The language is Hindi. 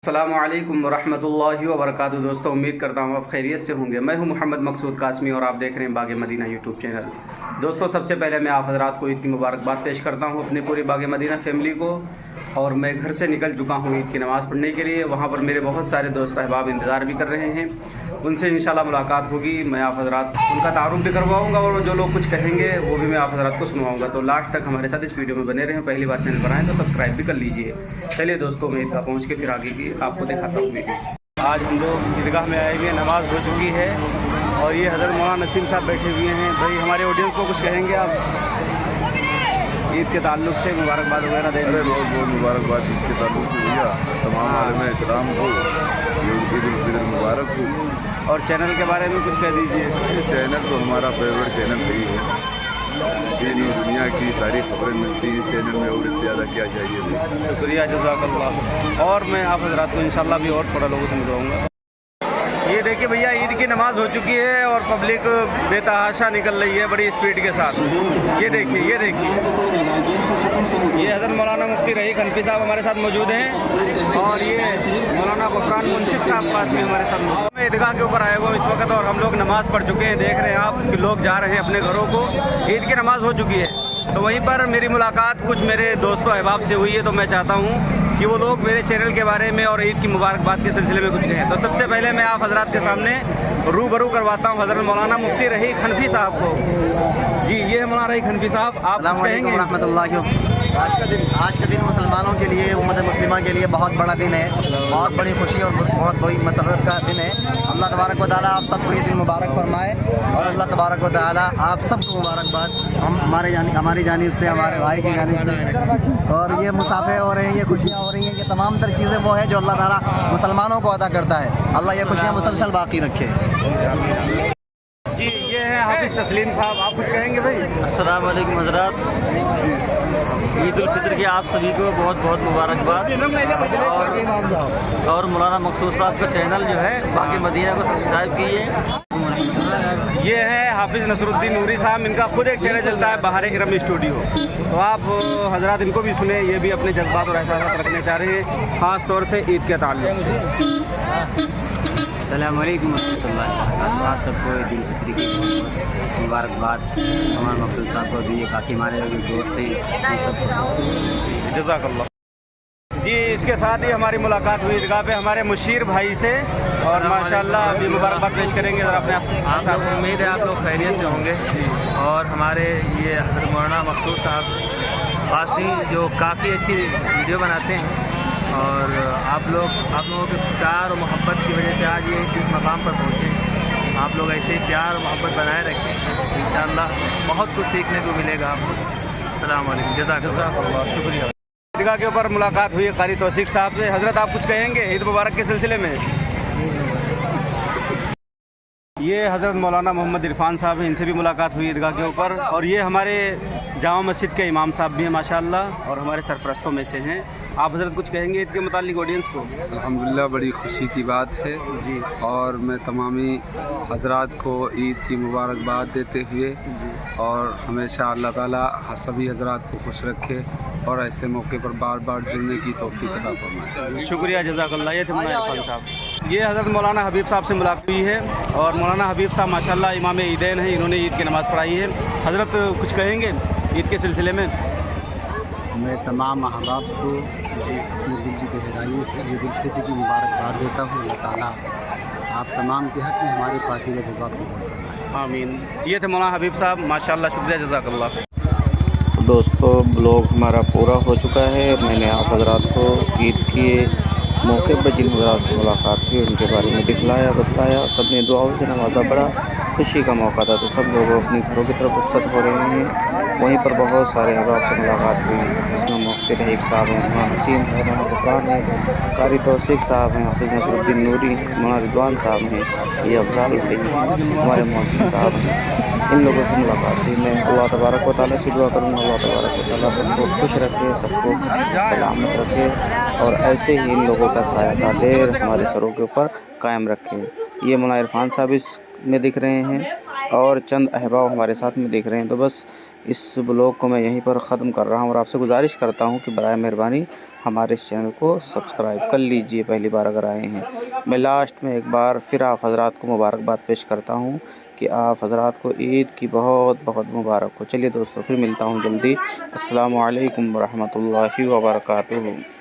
अस्सलामु अलैकुम वरहमतुल्लाहि वबरकातुहू। दोस्तों, उम्मीद करता हूँ आप खैरियत से होंगे। मैं हूँ मोहम्मद मकसूद कासमी और आप देख रहे हैं बाग मदीना यूट्यूब चैनल। दोस्तों, सबसे पहले मैं आप हज़रात को ईद की मुबारकबाद पेश करता हूँ अपनी पूरी बाग मदीना फैमिली को। और मैं घर से निकल चुका हूँ ईद की नमाज़ पढ़ने के लिए। वहाँ पर मेरे बहुत सारे दोस्त अहबाब इंतज़ार भी कर रहे हैं, उनसे इंशाल्लाह मुलाकात होगी। मैं आप हज़रात उनका तारुफ भी करवाऊँगा और जो लोग कुछ कहेंगे वो भी मैं आप हज़रात को सुनवाऊँगा। तो लास्ट तक हमारे साथ इस वीडियो में बने रहें। पहली बार चैनल पर आएँ तो सब्सक्राइब भी कर लीजिए। चलिए दोस्तों, मैं ईदगाह पहुँच के फिर आगे की आपको दिखाता हूँ वीडियो। आज हम लोग ईदगाह में आए हुए, नमाज़ हो चुकी है और ये हज़रत मौलाना नसीम साहब बैठे हुए हैं। भाई, हमारे ऑडियंस को कुछ कहेंगे आप ईद के ताल्लुक से? मुबारकबाद वगैरह दे रहे? बहुत बहुत मुबारकबाद ईद के ताल्लुक से भैया, तमाम आलम इस्लाम को ईद उल फितर मुबारक हो। और चैनल के बारे में कुछ कह दीजिए। ये चैनल तो हमारा फेवरेट चैनल ही है। दीन और दुनिया की सारी खबरें मिलती हैं इस चैनल में, और इससे ज़्यादा क्या चाहिए। शुक्रिया, जज़ाकल्लाह। और मैं आप हज़रात को इंशाल्लाह भी और थोड़ा लोगों से मिलवाऊँगा। ये देखिए भैया, ईद की नमाज़ हो चुकी है और पब्लिक बेतहाशा निकल रही है बड़ी स्पीड के साथ। ये देखिए, ये देखिए, ये हज़रत मौलाना मुफ्ती रहीक हनफी साहब हमारे साथ मौजूद हैं और ये मौलाना गफरान मुंसिफ साहब पास में हमारे साथ मौजूद। मैं ईदगाह के ऊपर आए हुआ इस वक्त और हम लोग नमाज़ पढ़ चुके हैं। देख रहे हैं आप कि लोग जा रहे हैं अपने घरों को। ईद की नमाज़ हो चुकी है तो वहीं पर मेरी मुलाकात कुछ मेरे दोस्तों अहबाब से हुई है। तो मैं चाहता हूँ कि वो लोग मेरे चैनल के बारे में और ईद की मुबारकबाद के सिलसिले में कुछ कहें। तो सबसे पहले मैं आप हज़रात के सामने रूबरू करवाता हूँ हज़रत मौलाना मुफ्ती रहीक हनफी साहब को। जी, ये है मौलाना रहीक हनफी साहब। आप कहेंगे? आज का दिन मुसलमानों के लिए, उम्मत मुस्लिमा के लिए बहुत बड़ा दिन है, बहुत बड़ी खुशी और बहुत बड़ी मसरत का दिन है। अल्लाह तबारक व तआला आप सबको ये दिन मुबारक फरमाए और अल्लाह तबारक व तआला आप सबको मुबारकबाद हमारी जानिब से, हमारे भाई की जानिब से। और ये मुसाफे हो रहे हैं, ये खुशियाँ हो रही हैं, ये तमाम तर चीज़ें वो है जो अल्लाह ताला मुसलमानों को अता करता है। अल्लाह ये खुशियाँ मुसलसल बाकी रखे। जी, ये है हाफिज़ तस्लीम साहब। आप कुछ कहेंगे भाई? अस्सलाम वालेकुम हज़रात, ईद उल फितर की आप सभी को बहुत बहुत मुबारकबाद। और मौलाना मकसूद साहब का चैनल जो है बाग मदीना को सब्सक्राइब कीजिए। ये है हाफिज़ नसरुद्दीन नूरी साहब, इनका खुद एक चैनल चलता है बाहर इरम स्टूडियो। तो आप हज़रात इनको भी सुने, ये भी अपने जज्बात और एहसास रखने चाह रहे हैं ख़ास तौर से ईद के ताल्लुक से। अस्सलाम वालेकुम रहमतुल्लाहि व बरकातहू। आप सबको ईद उल फितर की मुबारकबाद। मौलाना मकसूद साहब को भी, बाकी हमारे जो दोस्त हैं ये सब। जज़ाकल्लाह। जी, इसके साथ ही हमारी मुलाकात हुई ईदगाह पे हमारे मुशीर भाई से और माशाल्लाह अभी मुबारकबाद पेश करेंगे। ज़रा अपने आप लोग, उम्मीद है आप लोग खैरियत से होंगे। और हमारे ये हज़रत मौलाना मकसूद साहब आसी जो काफ़ी अच्छी वीडियो बनाते हैं और आप लोगों के प्यार और मोहब्बत की वजह से आज ये इस मकाम पर पहुँचे। आप लोग ऐसे ही प्यार और मोहब्बत बनाए रखें, इंशाअल्लाह बहुत कुछ सीखने को मिलेगा आपको। अस्सलाम वालेकुम, जज़ाकल्लाह, शुक्रिया। ईदगाह के ऊपर मुलाकात हुई कारी तौसीक साहब से। हज़रत, आप कुछ कहेंगे ईद मुबारक के सिलसिले में? ये हज़रत मौलाना मोहम्मद इरफान साहब हैं, इनसे भी मुलाकात हुई ईदगाह के ऊपर। और ये हमारे जामा मस्जिद के इमाम साहब भी हैं माशाअल्लाह और हमारे सरपरस्तों में से हैं। आप हज़रत कुछ कहेंगे ईद के मुतालिक ऑडियंस को? अल्हम्दुलिल्लाह, बड़ी खुशी की बात है जी। और मैं तमामी हज़रात को ईद की मुबारकबाद देते हुए और हमेशा अल्लाह ताला सभी हज़रात को खुश रखे और ऐसे मौके पर बार बार जुड़ने की तौफीक अता फरमाए। शुक्रिया, जज़ाकल्लाह। ये थे मौलाना इरफान साहब। ये हज़रत मौलाना हबीब साहब से मुलाकात हुई है और मौलाना हबीब साहब माशाल्लाह इमाम ईदैन हैं, इन्होंने ईद की नमाज़ पढ़ाई है। हज़रत, कुछ कहेंगे ईद के सिलसिले में? मैं तमाम अहबाब को अपने दिल की गहराइयों से ईद उल फितर की मुबारकबाद देता हूँ। अल्लाह ताला आप तमाम के हक़ में हमारी पार्टी का जज्बा पूरा करना। आमीन। ये थे मौलाना हबीब साहब माशाल्लाह, शुक्रिया, जज़ाकल्लाह। दोस्तों, ब्लॉग हमारा पूरा हो चुका है। मैंने आप हज़रात को ईद के मौके पर जिन हज़रात से मुलाकात की उनके बारे में दिखलाया, बताया। सबने दुआओं से नवाजा। बड़ा खुशी का मौका था तो सब लोग अपने घरों की तरफ रुखसत हो रहे हैं। वहीं पर बहुत सारे हज़रात से मुलाकात हुई, जिसमें मुफ्ती रहीक साहब हैं, मौलाना नसीम है, मौलाना गफरान है, कारी तौसीक साहब हैं, हाफिज़ नसरुद्दीन नूरी हैं, मौलाना रिजवान साहब हैं, ये अफजाल हैं, हमारे मोहसिन साहब हैं। इन लोगों से मुलाकात हुई। मैं अल्लाह तबारक व तआला से दुआ करूँगा अल्लाह तबारक व तआला सबको खुश रखे, सबको सलामत रखे और ऐसे ही इन लोगों का साया देर हमारे सरों के ऊपर कायम रखे। ये मौलाना इरफान साहब इसमें दिख रहे हैं और चंद अहबाब हमारे साथ में दिख रहे हैं। तो बस इस ब्लॉग को मैं यहीं पर ख़त्म कर रहा हूँ और आपसे गुजारिश करता हूँ कि बराए मेहरबानी हमारे इस चैनल को सब्सक्राइब कर लीजिए पहली बार अगर आए हैं। मैं लास्ट में एक बार फिर आप हज़रात को मुबारकबाद पेश करता हूँ कि आप हज़रात को ईद की बहुत बहुत मुबारक हो। चलिए दोस्तों, फिर मिलता हूँ जल्दी। अस्सलामु अलैकुम वरहमतुल्लाहि वबरकातुहू।